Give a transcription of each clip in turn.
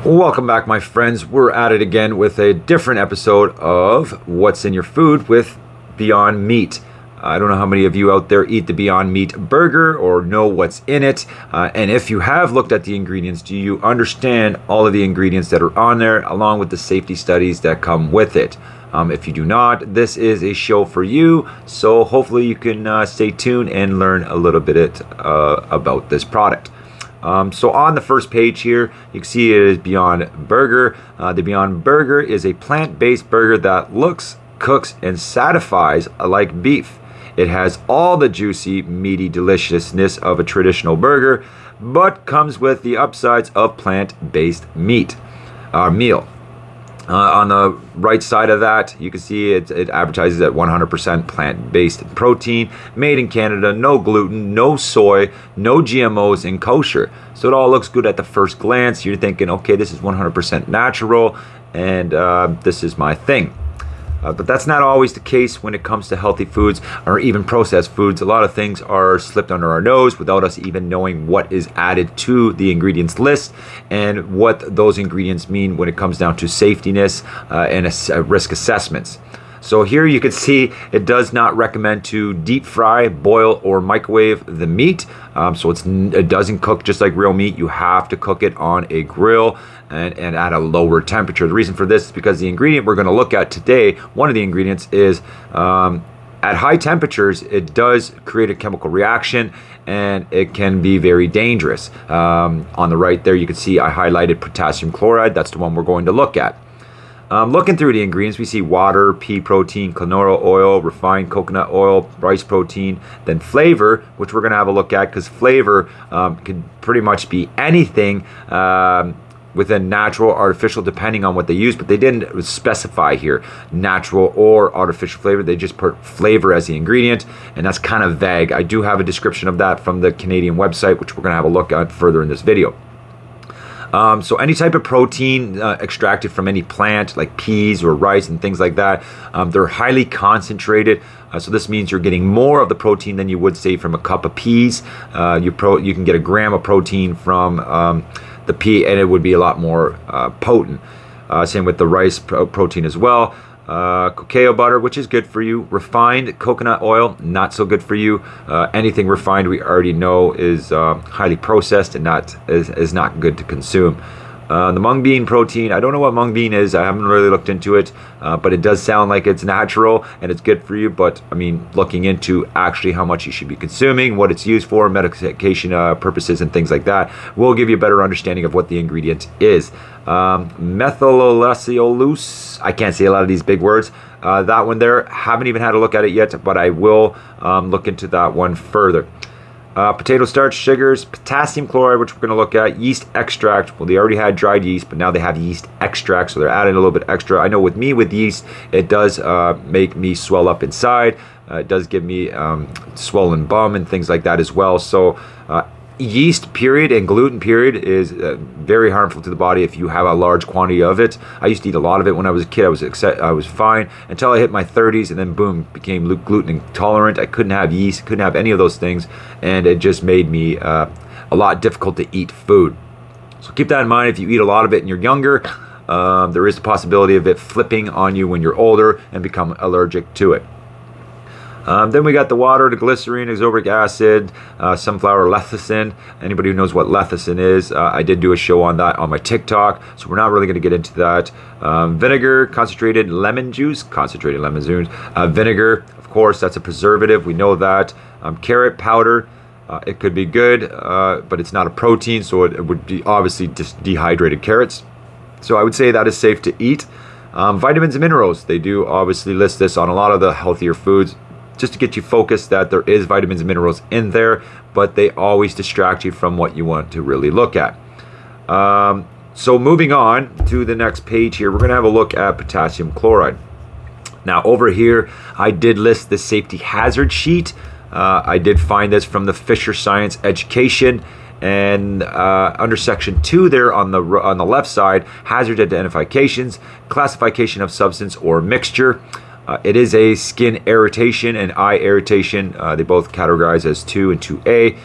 Welcome back, my friends. We're at it again with a different episode of What's in Your Food with Beyond Meat. I don't know how many of you out there eat the Beyond Meat burger or know what's in it. And if you have looked at the ingredients, do you understand all of the ingredients that are on there along with the safety studies that come with it? If you do not, this is a show for you. So hopefully you can stay tuned and learn a little bit about this product. So on the first page here, you can see it is Beyond Burger. The Beyond Burger is a plant-based burger that looks, cooks, and satisfies like beef. It has all the juicy, meaty deliciousness of a traditional burger, but comes with the upsides of plant-based meal. On the right side of that, you can see it advertises at 100% plant-based protein, made in Canada, no gluten, no soy, no GMOs, and kosher. So it all looks good at the first glance. You're thinking, okay, this is 100% natural, and this is my thing. But that's not always the case when it comes to healthy foods or even processed foods. A lot of things are slipped under our nose without us even knowing what is added to the ingredients list and what those ingredients mean when it comes down to safetiness and risk assessments. So here you can see it does not recommend to deep fry, boil, or microwave the meat. So it doesn't cook just like real meat. You have to cook it on a grill and at a lower temperature. The reason for this is because the ingredient we're going to look at today, one of the ingredients is at high temperatures, it does create a chemical reaction and it can be very dangerous. On the right there, you can see I highlighted potassium chloride. That's the one we're going to look at. Looking through the ingredients, we see water, pea protein, canola oil, refined coconut oil, rice protein, then flavor, which we're going to have a look at because flavor can pretty much be anything within natural, artificial, depending on what they use, but they didn't specify here natural or artificial flavor. They just put flavor as the ingredient, and that's kind of vague. I do have a description of that from the Canadian website, which we're going to have a look at further in this video. So any type of protein extracted from any plant like peas or rice and things like that, they're highly concentrated. So this means you're getting more of the protein than you would say from a cup of peas. You can get a gram of protein from the pea and it would be a lot more potent. Same with the rice protein as well. Cacao butter, which is good for you. Refined coconut oil, not so good for you. Anything refined, we already know, is highly processed and is not good to consume. The mung bean protein, I don't know what mung bean is. I haven't really looked into it, but it does sound like it's natural and it's good for you. But I mean, looking into actually how much you should be consuming, what it's used for, medication purposes and things like that, will give you a better understanding of what the ingredient is. Methylacellulose, I can't say a lot of these big words. That one there, haven't even had a look at it yet, but I will look into that one further. Potato starch, sugars, potassium chloride, which we're going to look at, yeast extract. Well, they already had dried yeast, but now they have yeast extract, so they're adding a little bit extra. I know with yeast, it does make me swell up inside. It does give me swollen bum and things like that as well. So yeast period and gluten period is very harmful to the body if you have a large quantity of it. I used to eat a lot of it when I was a kid. I was fine until I hit my 30s, and then boom, became gluten intolerant. I couldn't have yeast, couldn't have any of those things, and it just made me a lot difficult to eat food. So keep that in mind. If you eat a lot of it and you're younger, there is the possibility of it flipping on you when you're older and become allergic to it. Then we got the water, the glycerine, ascorbic acid, sunflower lecithin. Anybody who knows what lecithin is, I did do a show on that on my TikTok, so we're not really going to get into that. Vinegar, concentrated lemon juice, vinegar, of course, that's a preservative, we know that. Carrot powder, it could be good, but it's not a protein, so it would be obviously just dehydrated carrots. So I would say that is safe to eat. Vitamins and minerals, they do obviously list this on a lot of the healthier foods, just to get you focused that there is vitamins and minerals in there, but they always distract you from what you want to really look at. So moving on to the next page here, we're going to have a look at potassium chloride. Now over here, I did list the safety hazard sheet. I did find this from the Fisher Science Education, and under section 2 there on the left side, hazard identifications, classification of substance or mixture. It is a skin irritation and eye irritation. They both categorize as 2 and 2A.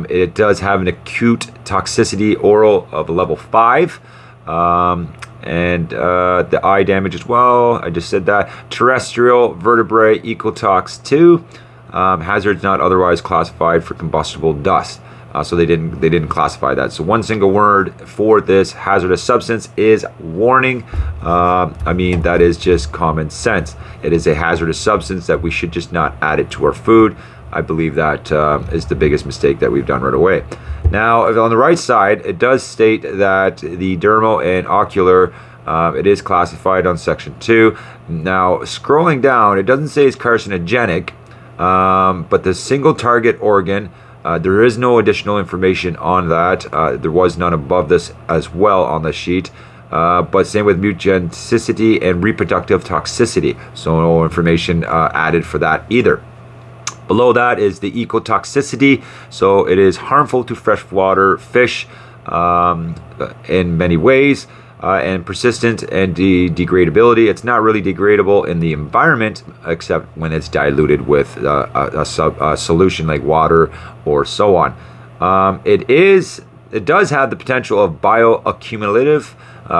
It does have an acute toxicity oral of level 5. And the eye damage as well. I just said that. Terrestrial vertebrae ecotox 2. Hazards not otherwise classified for combustible dust. So they didn't classify that. So one single word for this hazardous substance is warning. I mean, that is just common sense. It is a hazardous substance that we should just not add it to our food. I believe that is the biggest mistake that we've done right away. Now, on the right side, it does state that the dermal and ocular, it is classified on section 2. Now, scrolling down, it doesn't say it's carcinogenic, but the single target organ, there is no additional information on that. There was none above this as well on the sheet. But same with mutagenicity and reproductive toxicity. So no information added for that either. Below that is the ecotoxicity. So it is harmful to freshwater fish in many ways, and persistent and degradability. It's not really degradable in the environment except when it's diluted with a solution like water or so on. It does have the potential of bioaccumulative.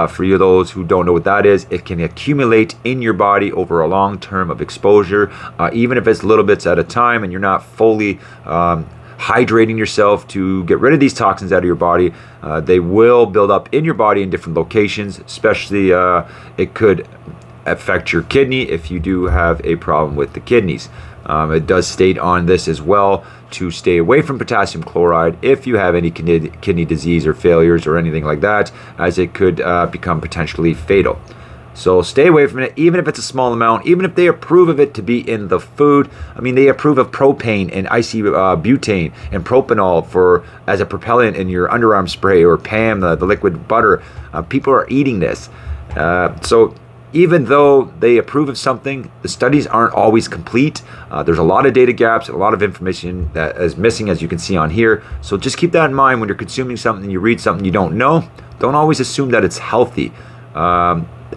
For you those who don't know what that is, it can accumulate in your body over a long term of exposure, even if it's little bits at a time and you're not fully hydrating yourself to get rid of these toxins out of your body. They will build up in your body in different locations, especially it could affect your kidney if you do have a problem with the kidneys. It does state on this as well to stay away from potassium chloride if you have any kidney disease or failures or anything like that, as it could become potentially fatal. So stay away from it, even if it's a small amount, even if they approve of it to be in the food. I mean, they approve of propane and isobutane and propanol as a propellant in your underarm spray, or PAM, the liquid butter. People are eating this. So even though they approve of something, the studies aren't always complete. There's a lot of data gaps, a lot of information that is missing, as you can see on here. So just keep that in mind when you're consuming something, you read something you don't know. Don't always assume that it's healthy.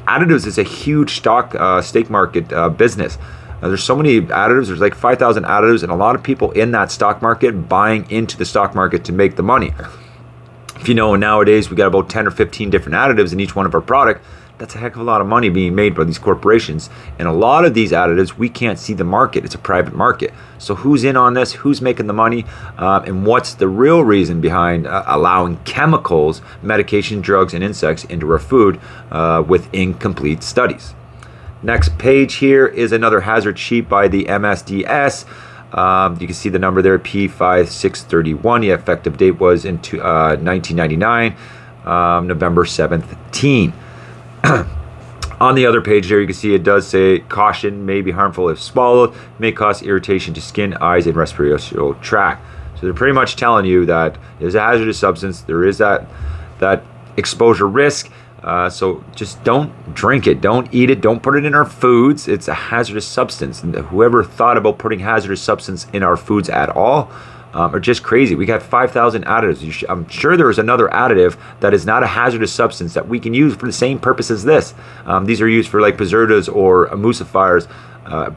Additives is a huge steak market business. There's so many additives. There's like 5,000 additives, and a lot of people in that stock market buying into the stock market to make the money. If you know, nowadays we got about 10 or 15 different additives in each one of our product. That's a heck of a lot of money being made by these corporations. And a lot of these additives, we can't see the market. It's a private market. So who's in on this? Who's making the money? And what's the real reason behind allowing chemicals, medication, drugs, and insects into our food with incomplete studies? Next page here is another hazard sheet by the MSDS. You can see the number there, P5631. The effective date was in 1999, November 17. On the other page there, you can see it does say caution, may be harmful if swallowed, may cause irritation to skin, eyes, and respiratory tract. So they're pretty much telling you that there's a hazardous substance, there is that exposure risk. So just don't drink it, don't eat it, don't put it in our foods. It's a hazardous substance. And whoever thought about putting hazardous substance in our foods at all are just crazy. We got 5,000 additives. I'm sure there is another additive that is not a hazardous substance that we can use for the same purpose as this. These are used for like preservatives or emulsifiers,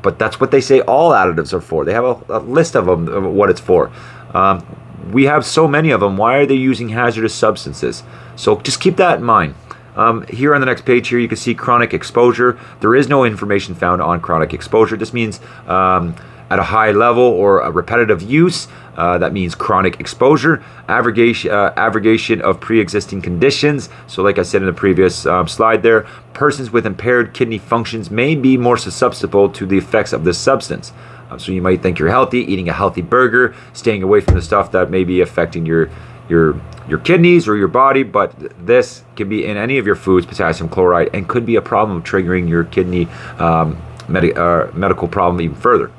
but that's what they say all additives are for. They have a list of them, of what it's for. We have so many of them. Why are they using hazardous substances? So just keep that in mind. Here on the next page here, you can see chronic exposure. There is no information found on chronic exposure. This means at a high level or a repetitive use. That means chronic exposure, aggregation of pre-existing conditions. So like I said in the previous slide there, persons with impaired kidney functions may be more susceptible to the effects of this substance. So you might think you're healthy, eating a healthy burger, staying away from the stuff that may be affecting your kidneys or your body, but this can be in any of your foods, potassium chloride, and could be a problem triggering your kidney medical problem even further.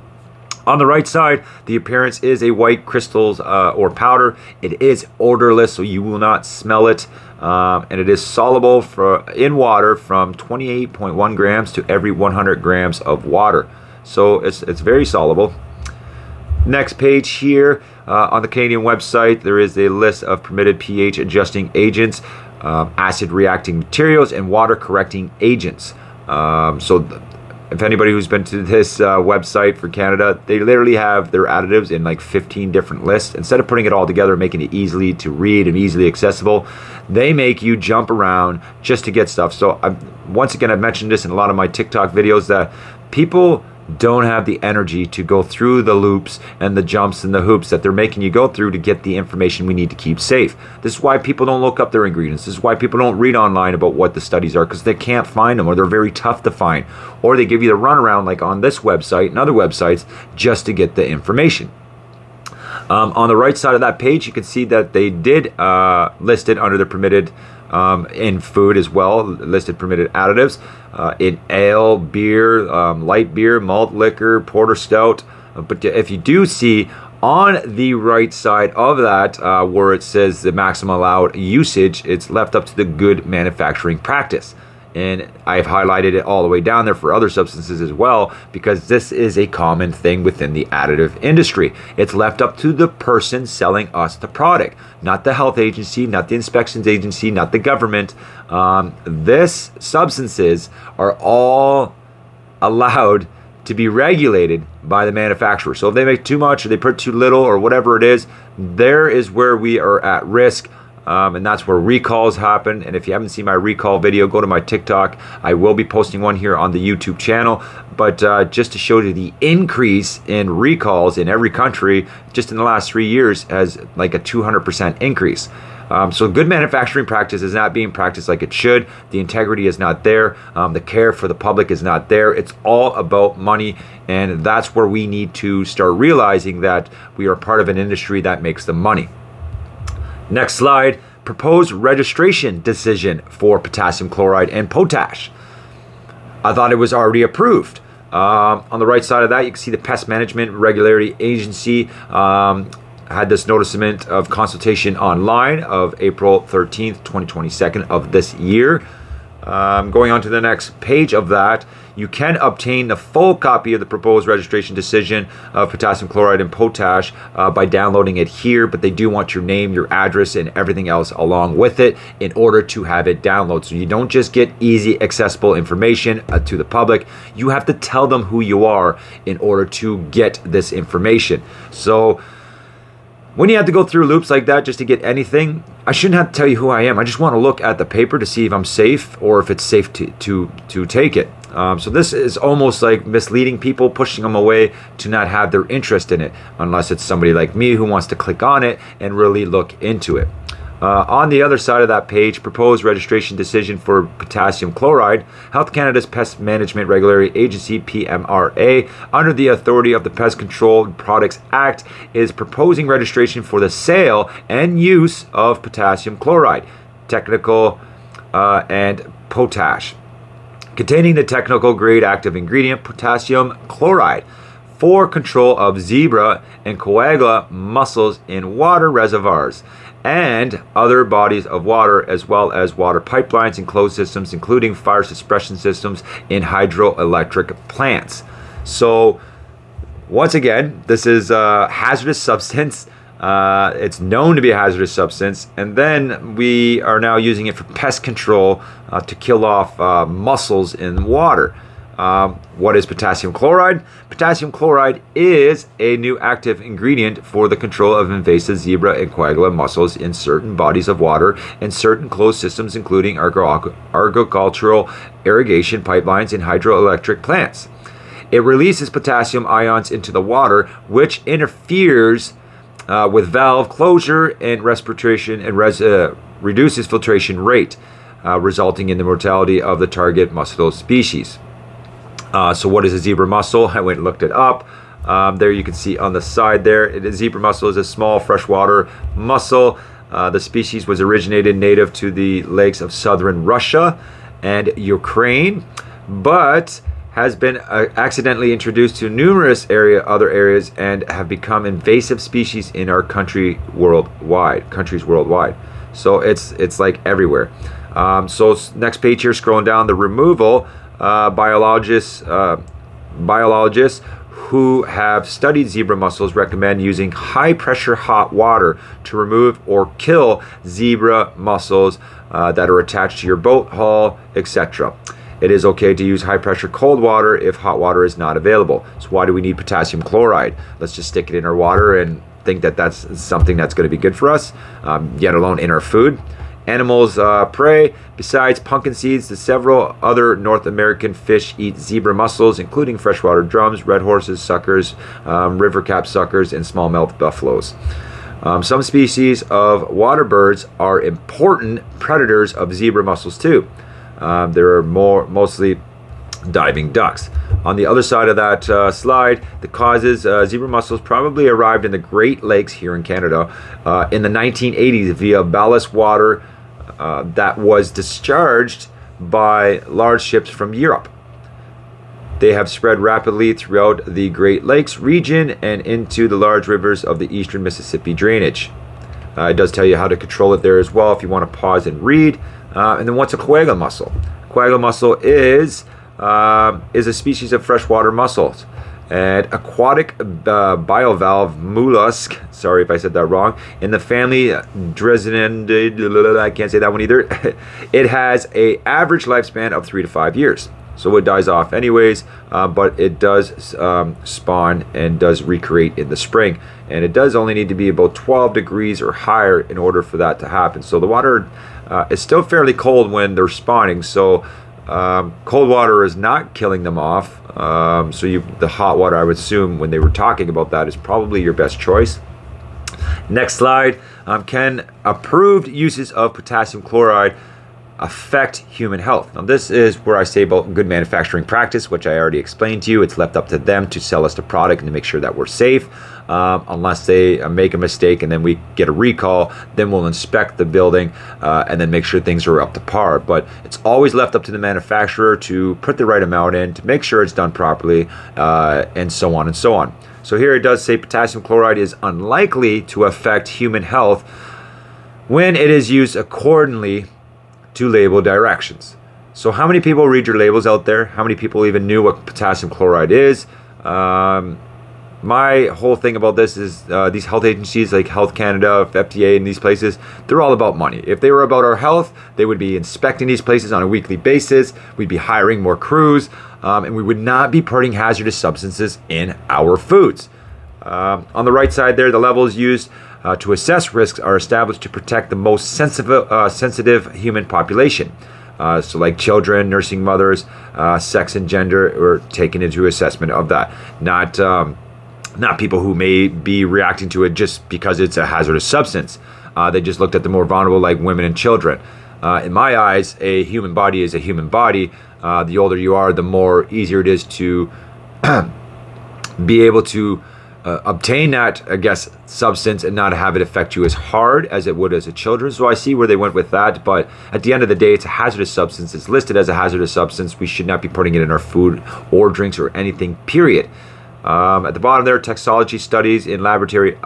On the right side, the appearance is a white crystals or powder. It is odorless, so you will not smell it. And it is soluble in water from 28.1 grams to every 100 grams of water. So it's very soluble. Next page here, on the Canadian website, there is a list of permitted pH adjusting agents, acid reacting materials, and water correcting agents. if anybody who's been to this website for Canada, they literally have their additives in like 15 different lists. Instead of putting it all together and making it easily to read and easily accessible, they make you jump around just to get stuff. So once again, I've mentioned this in a lot of my TikTok videos, that people don't have the energy to go through the loops and the jumps and the hoops that they're making you go through to get the information we need to keep safe. This is why people don't look up their ingredients. This is why people don't read online about what the studies are, because they can't find them, or they're very tough to find, or they give you the runaround like on this website and other websites just to get the information. On the right side of that page, you can see that they did list it under the permitted in food as well, listed permitted additives in ale, beer, light beer, malt liquor, porter stout. But if you do see on the right side of that where it says the maximum allowed usage, it's left up to the good manufacturing practice. And I've highlighted it all the way down there for other substances as well, because this is a common thing within the additive industry. It's left up to the person selling us the product, not the health agency, not the inspections agency, not the government. This substances are all allowed to be regulated by the manufacturer. So if they make too much or they put too little or whatever it is, there is where we are at risk. And that's where recalls happen. And if you haven't seen my recall video, go to my TikTok. I will be posting one here on the YouTube channel. But just to show you the increase in recalls in every country, just in the last 3 years, has like a 200% increase. So good manufacturing practice is not being practiced like it should. The integrity is not there. The care for the public is not there. It's all about money. And that's where we need to start realizing that we are part of an industry that makes the money. Next slide, proposed registration decision for potassium chloride and potash. I thought it was already approved. On the right side of that, you can see the Pest Management Regulatory Agency had this noticement of consultation online of April 13th, 2022 of this year. Going on to the next page of that, you can obtain the full copy of the proposed registration decision of potassium chloride and potash by downloading it here, but they do want your name, your address, and everything else along with it in order to have it download. So you don't just get easy, accessible information to the public. You have to tell them who you are in order to get this information. So when you have to go through loops like that just to get anything, I shouldn't have to tell you who I am. I just want to look at the paper to see if I'm safe or if it's safe to take it. So this is almost like misleading people, pushing them away to not have their interest in it, unless it's somebody like me who wants to click on it and really look into it. On the other side of that page, proposed registration decision for potassium chloride. Health Canada's Pest Management Regulatory Agency, PMRA, under the authority of the Pest Control Products Act, is proposing registration for the sale and use of potassium chloride, technical and potash, containing the technical grade active ingredient potassium chloride, for control of zebra and coagula mussels in water reservoirs and other bodies of water, as well as water pipelines and closed systems, including fire suppression systems in hydroelectric plants. So once again, this is a hazardous substance. It's known to be a hazardous substance, and then we are now using it for pest control to kill off mussels in water. What is potassium chloride? Potassium chloride is a new active ingredient for the control of invasive zebra and coagula mussels in certain bodies of water and certain closed systems, including agricultural irrigation pipelines and hydroelectric plants. It releases potassium ions into the water, which interferes with valve closure and respiration and reduces filtration rate, resulting in the mortality of the target mussel species. So what is a zebra mussel? I went and looked it up. There you can see on the side there, a zebra mussel is a small freshwater mussel. The species was originated native to the lakes of southern Russia and Ukraine, but has been accidentally introduced to numerous other areas and have become invasive species in our countries worldwide. So it's like everywhere. So next page here, scrolling down, the removal. Biologists who have studied zebra mussels recommend using high pressure hot water to remove or kill zebra mussels that are attached to your boat hull, etc. It is okay to use high pressure cold water if hot water is not available. So why do we need potassium chloride? Let's just stick it in our water and think that that's something that's going to be good for us, yet alone in our food. Animals prey. Besides pumpkin seeds, the several other North American fish eat zebra mussels, including freshwater drums, red horses, suckers, river cap suckers, and smallmouth buffaloes. Some species of water birds are important predators of zebra mussels too. There are mostly diving ducks. On the other side of that slide, the causes, zebra mussels probably arrived in the Great Lakes here in Canada in the 1980s via ballast water that was discharged by large ships from Europe. They have spread rapidly throughout the Great Lakes region and into the large rivers of the eastern Mississippi drainage. It does tell you how to control it there as well if you want to pause and read. And then what's a coagula mussel? Coagula mussel is a species of freshwater mussels. And aquatic bivalve mollusk, sorry if I said that wrong, in the family Dreissenidae, I can't say that one either. It has an average lifespan of 3 to 5 years. So it dies off anyways, but it does spawn and does recreate in the spring. And it does only need to be about 12 degrees or higher in order for that to happen. So the water is still fairly cold when they're spawning. So cold water is not killing them off. The hot water, I would assume, when they were talking about that, is probably your best choice. Next slide. Can approved uses of potassium chloride affect human health? Now this is where I say about good manufacturing practice, which I already explained to you. It's left up to them to sell us the product and to make sure that we're safe. Unless they make a mistake and then we get a recall, then we'll inspect the building and then make sure things are up to par. But it's always left up to the manufacturer to put the right amount in, to make sure it's done properly, and so on and so on. So here it does say potassium chloride is unlikely to affect human health when it is used accordingly to label directions. So how many people read your labels out there? How many people even knew what potassium chloride is? My whole thing about this is these health agencies like Health Canada, FDA, and these places, they're all about money. If they were about our health, they would be inspecting these places on a weekly basis. We'd be hiring more crews, and we would not be putting hazardous substances in our foods. On the right side there, the levels used to assess risks are established to protect the most sensitive human population. So like children, nursing mothers, sex and gender are taken into assessment of that. Not people who may be reacting to it just because it's a hazardous substance. They just looked at the more vulnerable, like women and children. In my eyes, a human body is a human body. The older you are, the more easier it is to be able to obtain that, I guess, substance and not have it affect you as hard as it would as a children. So I see where they went with that, but at the end of the day, it's a hazardous substance. It's listed as a hazardous substance. We should not be putting it in our food or drinks or anything, period. At the bottom there, toxicology studies in laboratory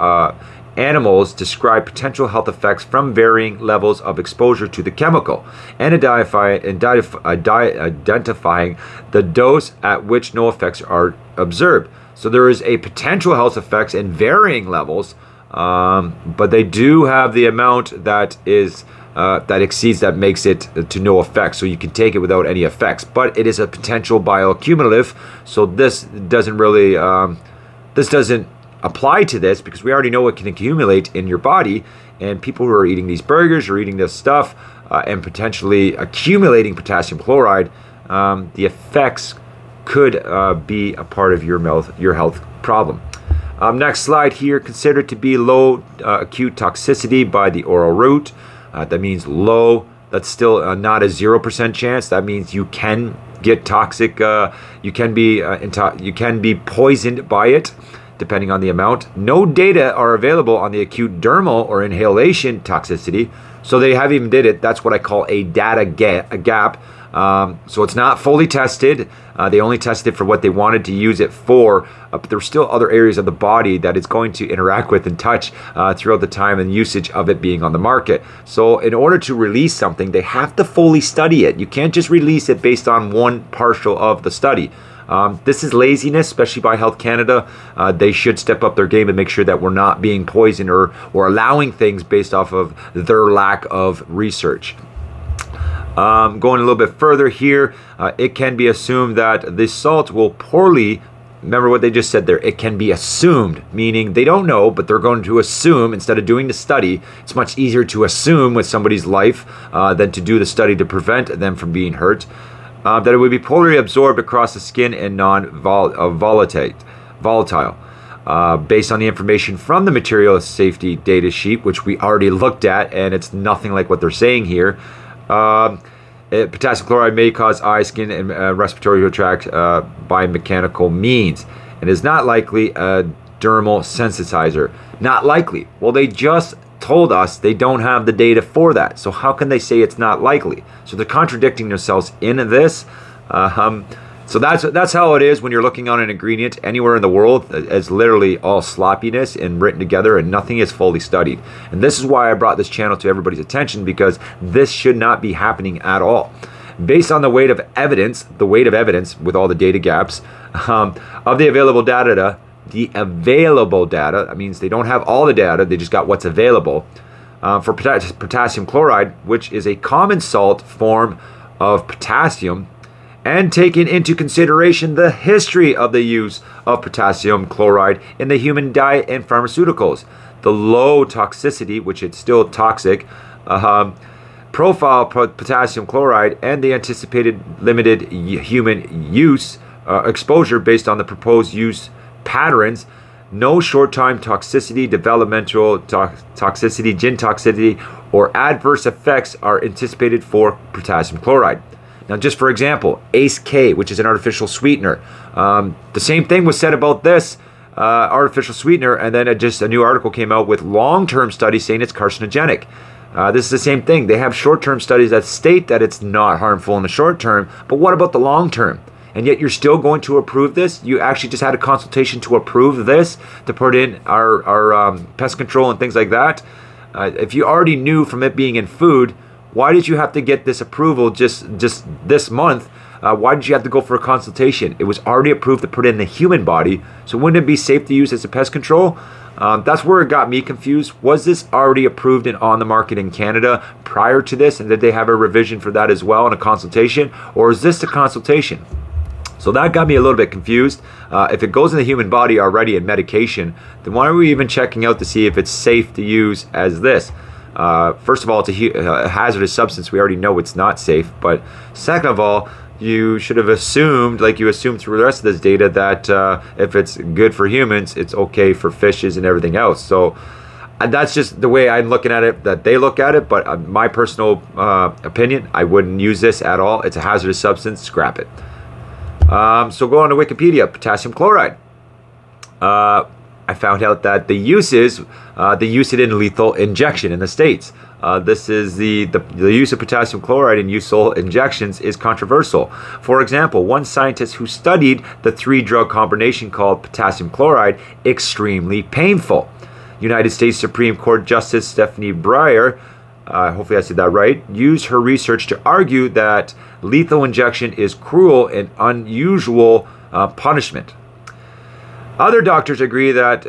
animals describe potential health effects from varying levels of exposure to the chemical and identifying the dose at which no effects are observed. So there is a potential health effects in varying levels, but they do have the amount that is that exceeds, that makes it to no effect. So you can take it without any effects, but it is a potential bioaccumulative. So this doesn't really this doesn't apply to this because we already know it can accumulate in your body. And people who are eating these burgers or eating this stuff and potentially accumulating potassium chloride, the effects could be a part of your health problem. Next slide here, considered to be low acute toxicity by the oral route. That means low. That's still not a 0% chance. That means you can get toxic. You can be poisoned by it, depending on the amount. No data are available on the acute dermal or inhalation toxicity. So they haven't even did it. That's what I call a data gap. So it's not fully tested. They only tested for what they wanted to use it for, but there's still other areas of the body that it's going to interact with and touch throughout the time and usage of it being on the market. So in order to release something, they have to fully study it. You can't just release it based on one partial of the study. This is laziness, especially by Health Canada. They should step up their game and make sure that we're not being poisoned or allowing things based off of their lack of research. Going a little bit further here, it can be assumed that the salt will poorly. Remember what they just said there. It can be assumed, meaning they don't know, but they're going to assume instead of doing the study. It's much easier to assume with somebody's life than to do the study to prevent them from being hurt. That it would be poorly absorbed across the skin and non-volatile. Based on the information from the material safety data sheet, which we already looked at, and it's nothing like what they're saying here. Potassium chloride may cause eye, skin, and respiratory tract by mechanical means, and is not likely a dermal sensitizer. Not likely. Well, they just told us they don't have the data for that. So how can they say it's not likely? So they're contradicting themselves in this. So that's how it is when you're looking on an ingredient anywhere in the world. It's literally all sloppiness and written together, and nothing is fully studied. And this is why I brought this channel to everybody's attention, because this should not be happening at all. Based on the weight of evidence with all the data gaps of the available data, that means they don't have all the data, they just got what's available for potassium chloride, which is a common salt form of potassium. And taking into consideration the history of the use of potassium chloride in the human diet and pharmaceuticals, the low toxicity, which it's still toxic, profile of potassium chloride, and the anticipated limited human use exposure based on the proposed use patterns, no short-time toxicity, developmental toxicity, gene toxicity, or adverse effects are anticipated for potassium chloride. Now, just for example, ACE-K, which is an artificial sweetener. The same thing was said about this artificial sweetener, and then just a new article came out with long-term studies saying it's carcinogenic. This is the same thing. They have short-term studies that state that it's not harmful in the short term, but what about the long term? And yet you're still going to approve this? You actually just had a consultation to approve this, to put in our pest control and things like that. If you already knew from it being in food, why did you have to get this approval just this month? Why did you have to go for a consultation? It was already approved to put in the human body, so wouldn't it be safe to use as a pest control? That's where it got me confused. Was this already approved and on the market in Canada prior to this, and did they have a revision for that as well in a consultation? Or is this a consultation? So that got me a little bit confused. If it goes in the human body already in medication, then why are we even checking out to see if it's safe to use as this? First of all, it's a hazardous substance. We already know it's not safe. But second of all, you should have assumed, like you assumed through the rest of this data, that if it's good for humans, it's okay for fishes and everything else. So that's just the way I'm looking at it, that they look at it. But my personal opinion, I wouldn't use this at all. It's a hazardous substance. Scrap it. So go on to Wikipedia. Potassium chloride. I found out that the use it in lethal injection in the States. This is the use of potassium chloride in useful injections is controversial. For example, one scientist who studied the 3-drug combination called potassium chloride extremely painful. United States Supreme Court Justice Stephanie Breyer, hopefully I said that right, used her research to argue that lethal injection is cruel and unusual punishment. Other doctors agree that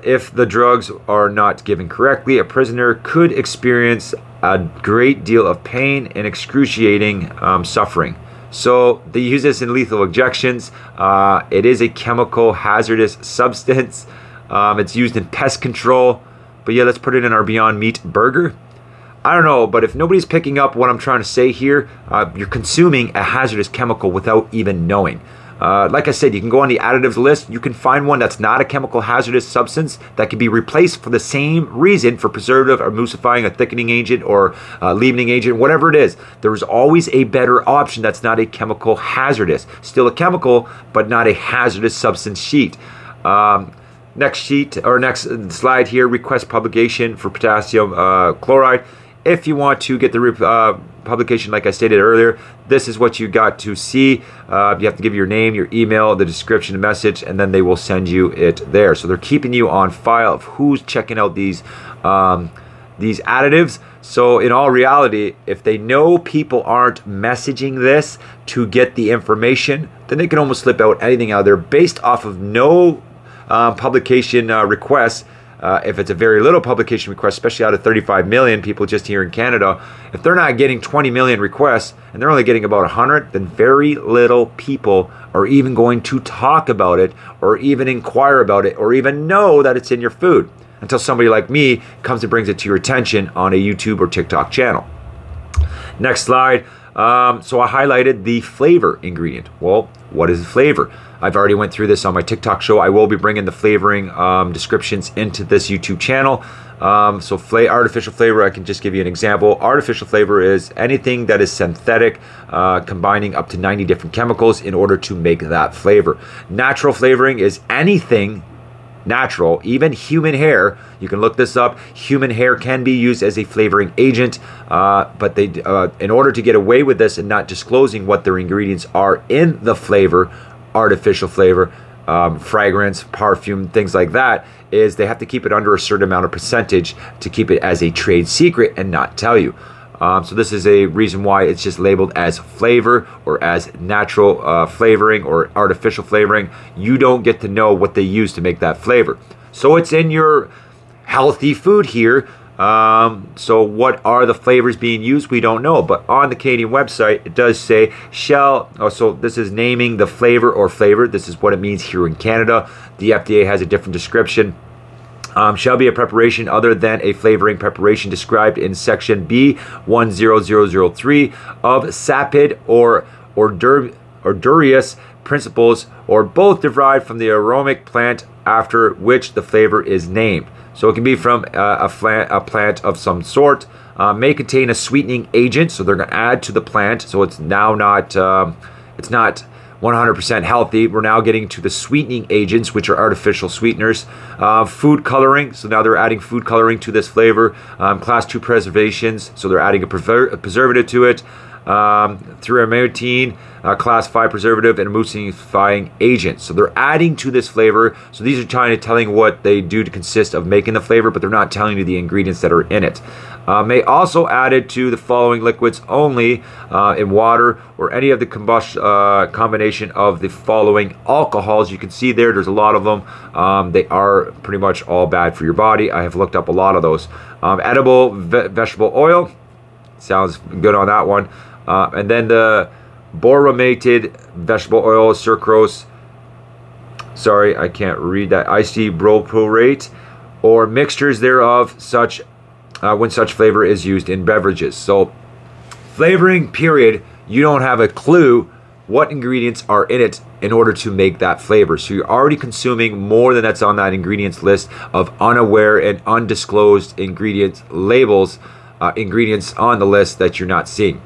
if the drugs are not given correctly, a prisoner could experience a great deal of pain and excruciating suffering. So they use this in lethal injections. It is a chemical hazardous substance. It's used in pest control. But yeah, let's put it in our Beyond Meat burger. I don't know, but if nobody's picking up what I'm trying to say here, you're consuming a hazardous chemical without even knowing. Like I said, you can go on the additives list. You can find one that's not a chemical hazardous substance that can be replaced for the same reason, for preservative, emulsifying, a thickening agent, or leavening agent, whatever it is. There's always a better option that's not a chemical hazardous. Still a chemical, but not a hazardous substance sheet. Next slide here, request publication for potassium chloride. If you want to get the publication, like I stated earlier, this is what you got to see. You have to give your name, your email, the description, the message, and then they will send you it there. So they're keeping you on file of who's checking out these additives. So in all reality, if they know people aren't messaging this to get the information, then they can almost slip out anything out there based off of no publication requests. if it's a very little publication request, especially out of 35 million people just here in Canada, if they're not getting 20 million requests and they're only getting about 100, then very little people are even going to talk about it or even inquire about it or even know that it's in your food until somebody like me comes and brings it to your attention on a YouTube or TikTok channel. Next slide. So I highlighted the flavor ingredient. Well, what is the flavor? I've already went through this on my TikTok show. I will be bringing the flavoring descriptions into this YouTube channel. So artificial flavor, I can just give you an example. Artificial flavor is anything that is synthetic, combining up to 90 different chemicals in order to make that flavor. Natural flavoring is anything natural, even human hair. You can look this up. Human hair can be used as a flavoring agent, but they, in order to get away with this and not disclosing what their ingredients are in the flavor, artificial flavor, fragrance, perfume, things like that, is they have to keep it under a certain amount of percentage to keep it as a trade secret and not tell you. So this is a reason why it's just labeled as flavor or as natural flavoring or artificial flavoring. You don't get to know what they use to make that flavor. So it's in your healthy food here. So what are the flavors being used? We don't know. But on the Canadian website, it does say so this is naming the flavor or flavor. This is what it means here in Canada. The FDA has a different description. Shall be a preparation other than a flavoring preparation described in section B10003 of SAPID or Durius principles, or both derived from the aromatic plant after which the flavor is named. So it can be from a plant of some sort. May contain a sweetening agent, so they're going to add to the plant. So it's now not it's not 100% healthy. We're now getting to the sweetening agents, which are artificial sweeteners. Food coloring, so now they're adding food coloring to this flavor. Class 2 preservations, so they're adding a preservative to it. Threonine, class 5 preservative and emulsifying agent. So they're adding to this flavor. So these are telling what they do to consist of making the flavor, but they're not telling you the ingredients that are in it. May also added to the following liquids only in water or any of the combination of the following alcohols. You can see there's a lot of them. They are pretty much all bad for your body. I have looked up a lot of those. Edible vegetable oil. Sounds good on that one. And then the boromated vegetable oil, sucrose. Sorry, I can't read that. Isopropylate or mixtures thereof, such when such flavor is used in beverages. So flavoring, period, you don't have a clue what ingredients are in it in order to make that flavor. So you're already consuming more than that's on that ingredients list of unaware and undisclosed ingredients labels, ingredients on the list that you're not seeing.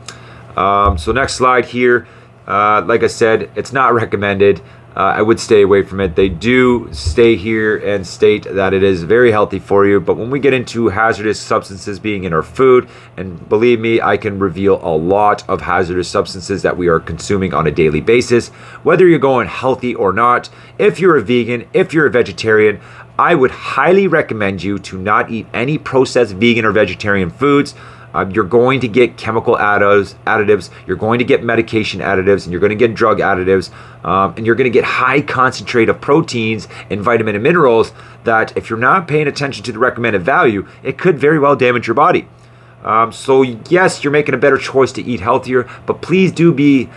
So next slide here, like I said, it's not recommended. I would stay away from it. They do stay here and state that it is very healthy for you, but when we get into hazardous substances being in our food, and believe me, I can reveal a lot of hazardous substances that we are consuming on a daily basis, whether you're going healthy or not. If you're a vegan, if you're a vegetarian, I would highly recommend you to not eat any processed vegan or vegetarian foods. You're going to get chemical additives, you're going to get medication additives, and you're going to get drug additives, and you're going to get high concentrate of proteins and vitamin and minerals that, if you're not paying attention to the recommended value, it could very well damage your body. So yes, you're making a better choice to eat healthier, but please do be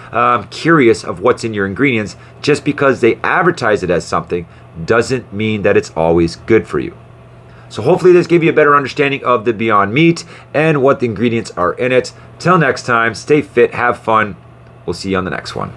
curious of what's in your ingredients. Just because they advertise it as something doesn't mean that it's always good for you. So hopefully this gave you a better understanding of the Beyond Meat and what the ingredients are in it. Till next time, stay fit, have fun. We'll see you on the next one.